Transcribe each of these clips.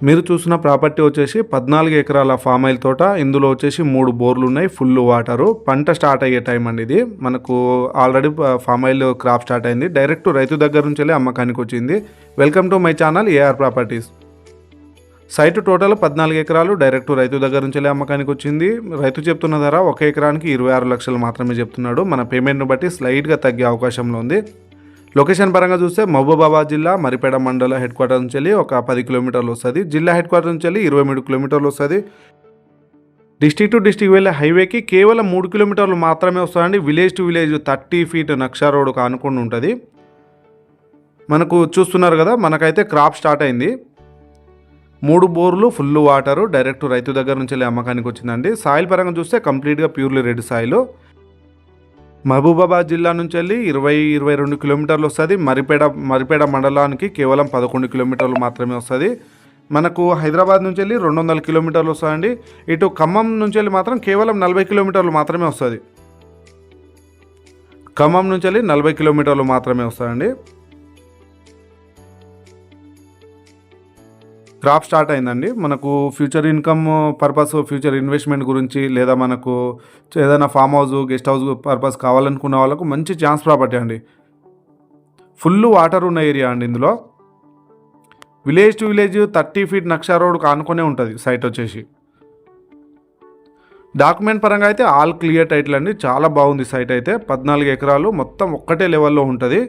మీరు చూసిన ప్రాపర్టీ వచ్చేసి 14 ఎకరాల ఫామ్ ఆయిల్ తోట. ఇందులో వచ్చేసి 3 బోర్లు ఉన్నాయి, ఫుల్ వాటరు. పంట స్టార్ట్ అయ్యే టైం అండి ఇది. మనకు already palm oil crop start అయింది. డైరెక్ట్ రైతు దగ్గర నుంచి వెళ్ళి అమ్మకానికి వచ్చింది. Welcome to my channel AR properties. Site total 14 ఎకరాలు. డైరెక్ట్ రైతు దగ్గర నుంచి వెళ్ళి అమ్మకానికి వచ్చింది. రైతు చెప్తున్న ధర 1 ఎకరానికి 26 లక్షలు మాత్రమే చెప్తున్నాడు. మన పేమెంట్ను బట్టి స్లైట్గా తగ్గే అవకాశంలో ఉంది. లొకేషన్ పరంగా చూస్తే మహబూబాబాద్ జిల్లా మరిపేడ మండల హెడ్ క్వార్టర్ నుంచి వెళ్ళి ఒక 10 కిలోమీటర్లు వస్తుంది. జిల్లా హెడ్ క్వార్టర్ నుంచి వెళ్ళి 23 కిలోమీటర్లు వస్తుంది. డిస్టిక్ టు డిస్టిక్ వెళ్ళే హైవేకి కేవలం 3 కిలోమీటర్లు మాత్రమే వస్తుందండి. విలేజ్ టు విలేజ్ 30 ఫీట్ నక్షా రోడ్డుకు ఆనుకుని ఉంటుంది. మనకు చూస్తున్నారు కదా, మనకైతే క్రాప్ స్టార్ట్ అయింది. 3 బోర్లు, ఫుల్ వాటరు. డైరెక్ట్ రైతు దగ్గర నుంచి వెళ్ళి అమ్మకానికి వచ్చిందండి. సాయిల్ పరంగా చూస్తే కంప్లీట్గా ప్యూర్లీ రెడ్ సాయిల్. మహబూబాబాద్ జిల్లా నుంచి వెళ్ళి 20-22 కిలోమీటర్లు వస్తుంది. మరిపేడ మండలానికి కేవలం 11 కిలోమీటర్లు మాత్రమే వస్తుంది. మనకు హైదరాబాద్ నుంచి వెళ్ళి 200 కిలోమీటర్లు వస్తుందండి. ఇటు ఖమ్మం నుంచి వెళ్ళి మాత్రం కేవలం 40 కిలోమీటర్లు మాత్రమే వస్తుంది. ఖమ్మం నుంచి వెళ్ళి 40 కిలోమీటర్లు మాత్రమే వస్తుందండి. క్రాప్ స్టార్ట్ అయిందండి. మనకు future income purpose, future investment గురించి, లేదా మనకు ఏదైనా farm house, guest house purpose కావాలనుకున్న వాళ్ళకు మంచి ఛాన్స్ ప్రాపర్టీ అండి. ఫుల్ వాటర్ ఉన్న ఏరియా అండి. ఇందులో విలేజ్ టు విలేజ్ 30 ఫీట్ నక్షా రోడ్కు ఆనుకునే ఉంటుంది సైట్ వచ్చేసి. డాక్యుమెంట్ పరంగా అయితే ఆల్ క్లియర్ టైటిల్ అండి. చాలా బాగుంది సైట్ అయితే. 14 ఎకరాలు మొత్తం ఒక్కటే లెవెల్లో ఉంటుంది.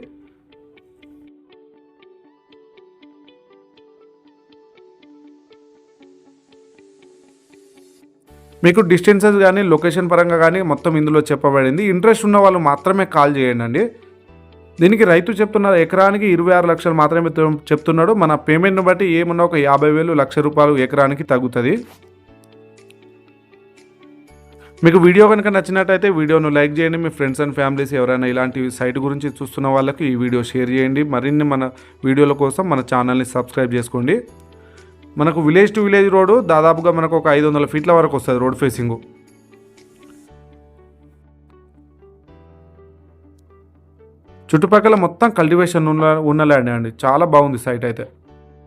మీకు డిస్టెన్సెస్ కానీ లొకేషన్ పరంగా కానీ మొత్తం ఇందులో చెప్పబడింది. ఇంట్రెస్ట్ ఉన్న వాళ్ళు మాత్రమే కాల్ చేయండి అండి. దీనికి రైతు చెప్తున్నారు ఎకరానికి 26 లక్షలు మాత్రమే చెప్తున్నాడు. మన పేమెంట్ని బట్టి ఏమన్నా ఒక 50,000 1,00,000 రూపాయలు ఎకరానికి తగ్గుతుంది. మీకు వీడియో కనుక నచ్చినట్టయితే వీడియోను లైక్ చేయండి. మీ ఫ్రెండ్స్ అండ్ ఫ్యామిలీస్ ఎవరైనా ఇలాంటి సైట్ గురించి చూస్తున్న వాళ్ళకి ఈ వీడియో షేర్ చేయండి. మరిన్ని మన వీడియోల కోసం మన ఛానల్ని సబ్స్క్రైబ్ చేసుకోండి. మనకు విలేజ్ టు విలేజ్ రోడ్డు దాదాపుగా మనకు ఒక 500 ఫీట్ల వరకు వస్తుంది రోడ్ ఫేసింగు. చుట్టుపక్కల మొత్తం కల్టివేషన్ ఉన్న ల్యాండ్ అండి. చాలా బాగుంది సైట్ అయితే.